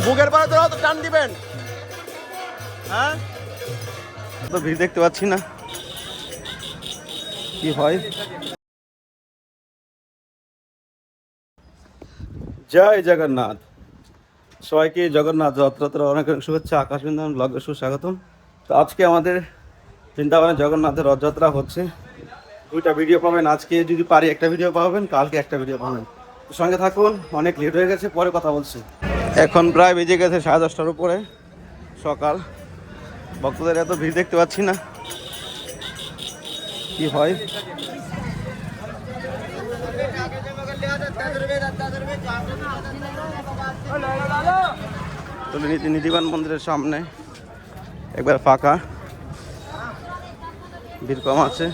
বুকের পাড়ে তো টান দিবেন। হ্যাঁ, তো ভিড় দেখতে পাচ্ছি না, কি হয়। জয় জগন্নাথ, সবাইকে জগন্নাথ রথযাত্রা অনেক অনেক শুভেচ্ছা। আকাশ বৃন্দাবন ব্লগে সুস্বাগতম। তো আজকে আমাদের বৃন্দাবনে জগন্নাথের রথযাত্রা হচ্ছে। দুইটা ভিডিও পাবেন, আজকে যদি পারি একটা ভিডিও পাবেন, কালকে একটা ভিডিও পাবেন। সঙ্গে থাকুন, অনেক লেট হয়ে গেছে, পরে কথা বলছি। এখন প্রায় বেজে গেছে 10:30টার উপরে সকাল। ভক্তদের এত ভিড় দেখতে পাচ্ছি না, কি হয়। নিধিবান মন্দিরের সামনে একবার ফাঁকা, ভিড় কম আছে।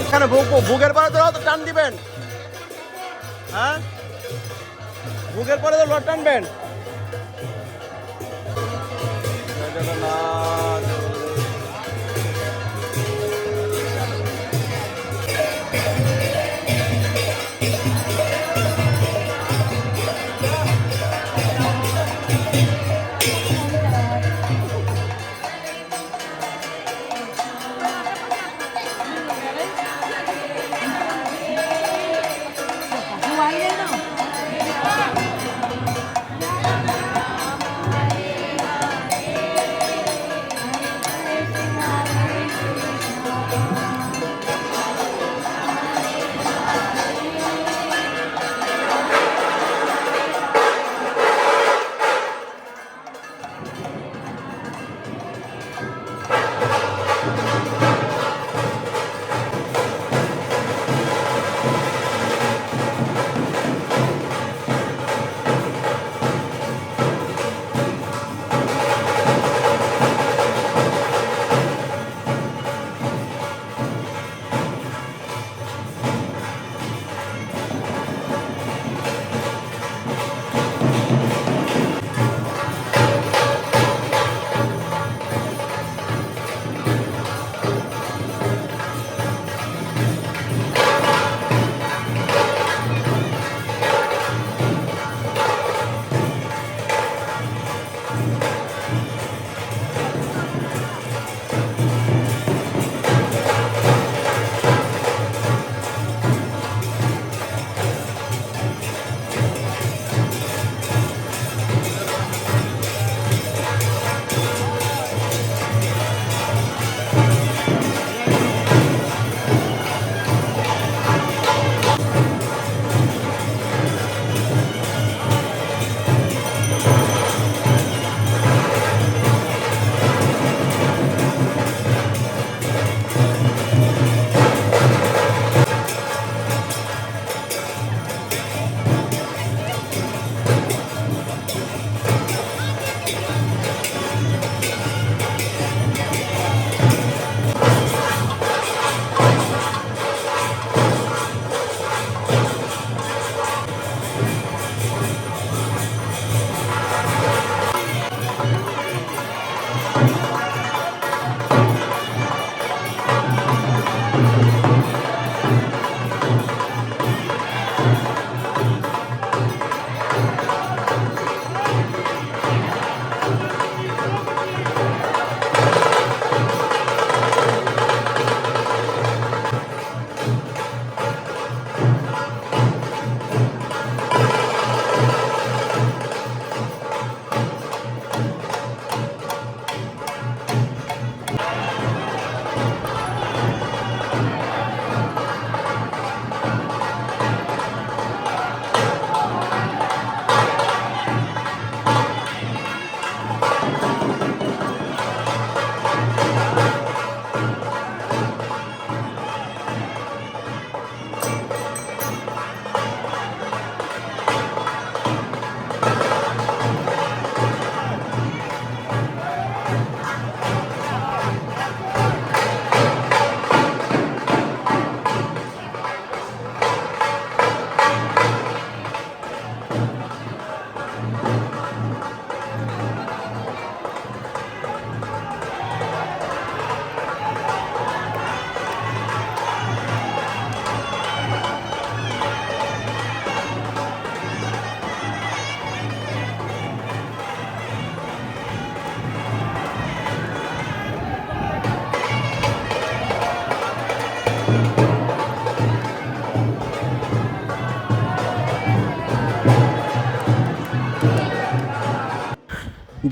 এখানে বুকের পরে তো টান দিবেন। হ্যাঁ, বুকের পরে তো টানবেন।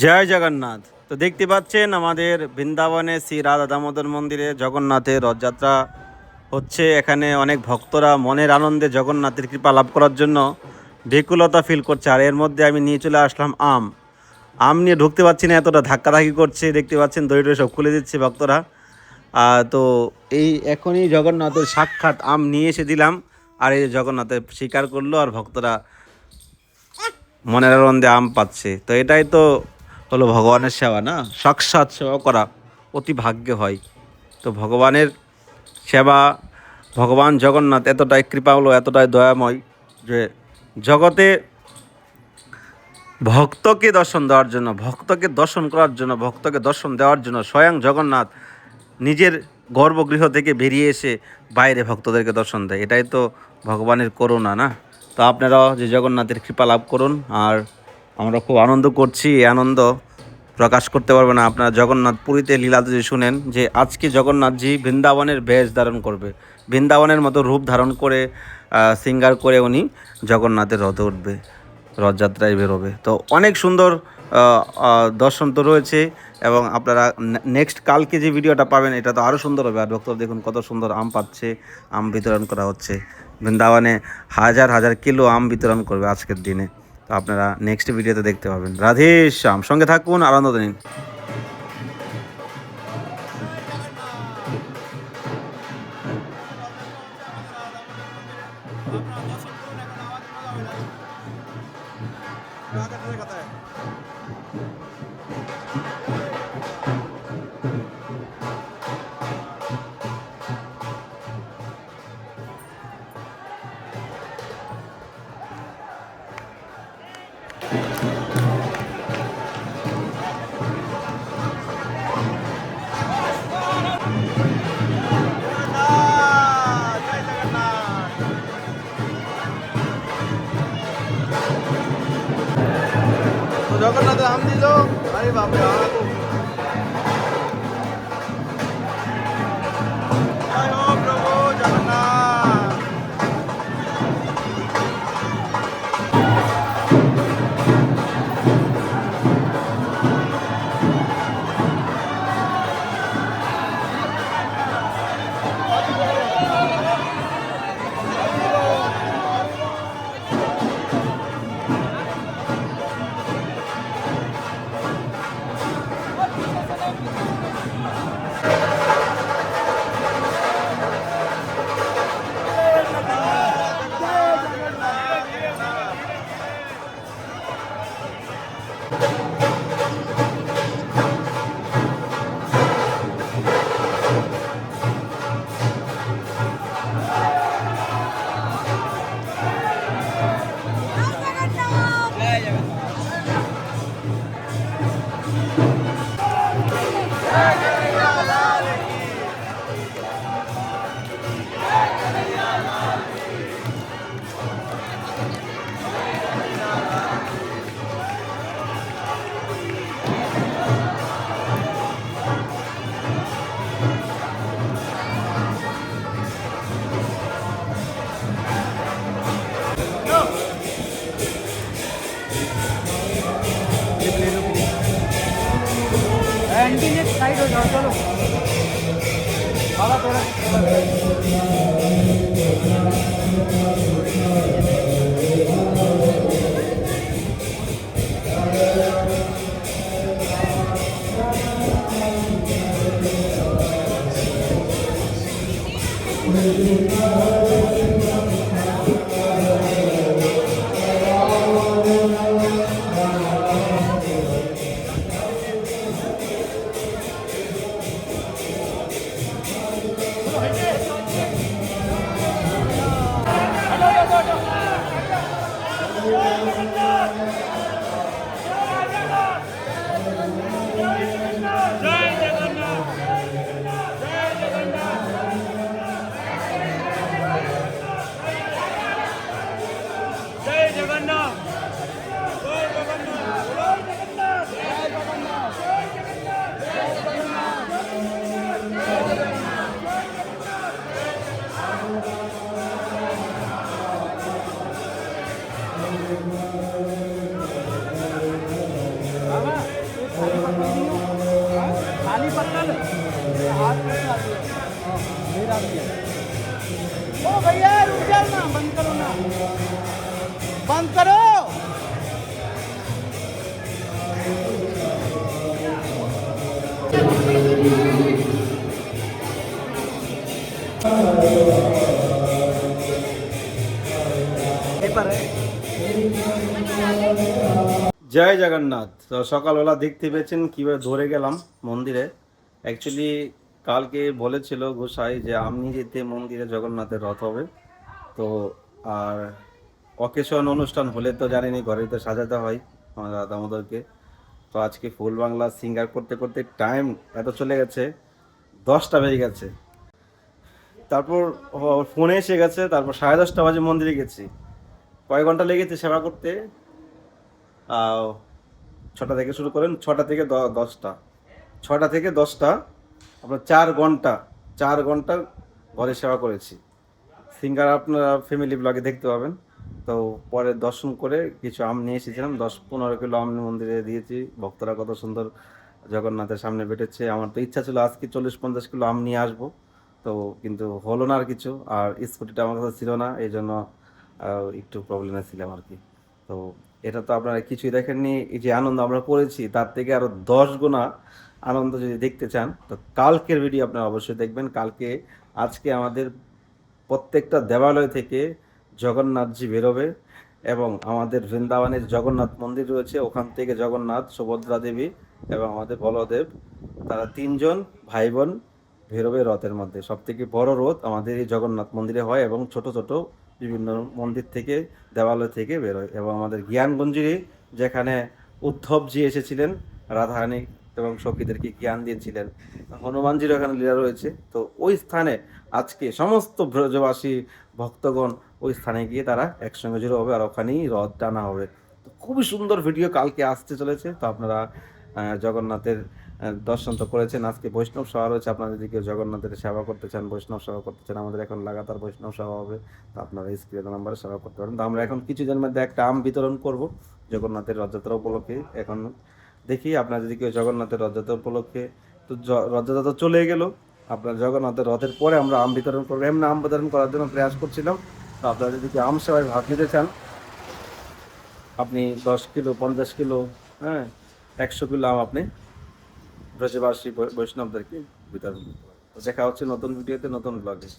জয় জগন্নাথ। তো দেখতে পাচ্ছেন আমাদের বৃন্দাবনে শ্রী রাধা দামোদর মন্দিরে জগন্নাথের রথযাত্রা হচ্ছে। এখানে অনেক ভক্তরা মনের আনন্দে জগন্নাথের কৃপা লাভ করার জন্য ব্যাকুলতা ফিল করছে। আর এর মধ্যে আমি নিয়ে চলে আসলাম আম নিয়ে ঢুকতে পারছি না, এতটা ধাক্কাধাক্কি করছে। দেখতে পাচ্ছেন দড়ি সব খুলে দিচ্ছে ভক্তরা। তো এই এখনই জগন্নাথের সাক্ষাৎ আম নিয়ে এসে দিলাম, আর এই জগন্নাথের স্বীকার করলো, আর ভক্তরা মনের আনন্দে আম পাচ্ছে। তো এটাই তো হলো ভগবানের সেবা না, সাক্ষাৎ সেবা করা অতি ভাগ্য হয়। তো ভগবানের সেবা, ভগবান জগন্নাথ এতটাই কৃপালু, এতটাই দয়াময় যে জগতে ভক্তকে দর্শন দেওয়ার জন্য, ভক্তকে দর্শন করার জন্য, ভক্তকে দর্শন দেওয়ার জন্য স্বয়ং জগন্নাথ নিজের গর্ভগৃহ থেকে বেরিয়ে এসে বাইরে ভক্তদেরকে দর্শন দেয়। এটাই তো ভগবানের করুণা না। তো আপনারাও যে জগন্নাথের কৃপা লাভ করুন। আর আমরা খুব আনন্দ করছি, এই আনন্দ প্রকাশ করতে পারবে না। আপনারা জগন্নাথ পুরীতে লীলাতে যে শুনেন যে আজকে জগন্নাথজি বৃন্দাবনের বেশ ধারণ করবে, বৃন্দাবনের মতো রূপ ধারণ করে সিঙ্গার করে উনি জগন্নাথের রথে উঠবে, রথযাত্রায় বেরোবে। তো অনেক সুন্দর দর্শন তো রয়েছে। এবং আপনারা নেক্সট কালকে যে ভিডিওটা পাবেন এটা তো আরও সুন্দর হবে। আর ভক্তরা দেখুন কত সুন্দর আম পাচ্ছে, আম বিতরণ করা হচ্ছে। বৃন্দাবনে হাজার হাজার কিলো আম বিতরণ করবে আজকের দিনে। তো আপনারা নেক্সট ভিডিওতে দেখতে পাবেন। রাধে শ্যাম, সঙ্গে থাকুন, আনন্দ দিন। জগন্নাথের আম দিল, আরে বাপরে। জয় হো প্রভু জগন্নাথ। साइड हो जाओ, चलो জয় জগন্নাথ। তো সকালবেলা দেখতে পেয়েছেন কিভাবে ধরে গেলাম মন্দিরে। অ্যাকচুয়ালি কালকে বলেছিল গোসাই যে আমনিজিতে মন্দিরে জগন্নাথের রথ হবে। তো আর অকেশন অনুষ্ঠান হলে তো জানেনি ঘরে তো সাজাতে হয় আমাদের দাদামোদরকে। তো আজকে ফুল বাংলা সিঙ্গার করতে করতে টাইম এত চলে গেছে, 10টা বেজে গেছে। তারপর ফোনে এসে গেছে, তারপর 10:30 বাজে মন্দিরে গেছি। কয়েক ঘন্টা লেগেছে সেবা করতে। 6টা থেকে শুরু করেন, 6টা থেকে 10টা, 6টা থেকে 10টা, আপনার 4 ঘন্টা, 4 ঘন্টা ঘরে সেবা করেছি। সিঙ্গার আপনারা ফ্যামিলি ব্লগে দেখতে পাবেন। তো পরে দর্শন করে কিছু আম নিয়ে এসেছিলাম, 10-15 কিলো আম মন্দিরে দিয়েছি। ভক্তরা কত সুন্দর জগন্নাথের সামনে বেটেছে। আমার তো ইচ্ছা ছিল আজকে 40-50 কিলো আম নিয়ে আসবো, তো কিন্তু হলো না আর কিছু। আর স্কুটিটা আমার কাছে ছিল না, এই জন্য একটু প্রবলেমে ছিলাম আর কি। তো এটা তো আপনারা কিছুই দেখেননি। এই যে আনন্দ আমরা করেছি তার থেকে আরো 10 গুণা আনন্দ যদি দেখতে চান তো কালকের ভিডিও আপনারা অবশ্যই দেখবেন। কালকে আজকে আমাদের প্রত্যেকটা দেবালয় থেকে জগন্নাথজি বেরোবে, এবং আমাদের বৃন্দাবনের জগন্নাথ মন্দির রয়েছে, ওখান থেকে জগন্নাথ, সুভদ্রা দেবী এবং আমাদের বলদেব, তারা 3জন ভাই বোন বেরোবে রথের মধ্যে। সব থেকে বড় রথ আমাদের এই জগন্নাথ মন্দিরে হয়, এবং ছোট ছোট বিভিন্ন মন্দির থেকে, দেবালয় থেকে বেরোয়। এবং আমাদের জ্ঞানগঞ্জে যেখানে উদ্ধবজি এসেছিলেন, রাধারানী এবং সখীদেরকে জ্ঞান দিয়েছিলেন, হনুমানজির ওখানে লীলা রয়েছে। তো ওই স্থানে আজকে সমস্ত ব্রজবাসী ভক্তগণ ওই স্থানে গিয়ে তারা একসঙ্গে জড়ো হবে, আর ওখানেই রথ টানা হবে। তো খুবই সুন্দর ভিডিও কালকে আসতে চলেছে। তো আপনারা জগন্নাথের দর্শন তো করেছেন। আজকে বৈষ্ণব সভা রয়েছে, আপনারা যদি কেউ জগন্নাথের সেবা করতে চান, বৈষ্ণব সেবা করতে চান, আমাদের এখন লাগাতার বৈষ্ণব সভা হবে। তো আপনারা স্ক্রিনের নাম্বারে সেবা করতে পারেন। তো আমরা এখন কিছুদিনের মধ্যে একটা আম বিতরণ করব জগন্নাথের রথযাত্রা উপলক্ষে। এখন দেখি আপনারা যদি কেউ জগন্নাথের রথযাত্রা উপলক্ষে, তো রথযাত্রা তো চলে গেল, আপনার জগন্নাথের রথের পরে আমরা আম বিতরণ করবো। এমনি আম বিতরণ করার জন্য প্রয়াস করছিলাম। তো আপনারা যদি কেউ আম সেবায় ভাগ নিতে চান, আপনি 10 কিলো, 50 কিলো, হ্যাঁ, 100 কিলো আম আপনি ব্রজবাসী বৈষ্ণবদেরকে বিতরণ করতে পারেন। তো দেখা হচ্ছে নতুন ভিডিওতে, নতুন ব্লগে।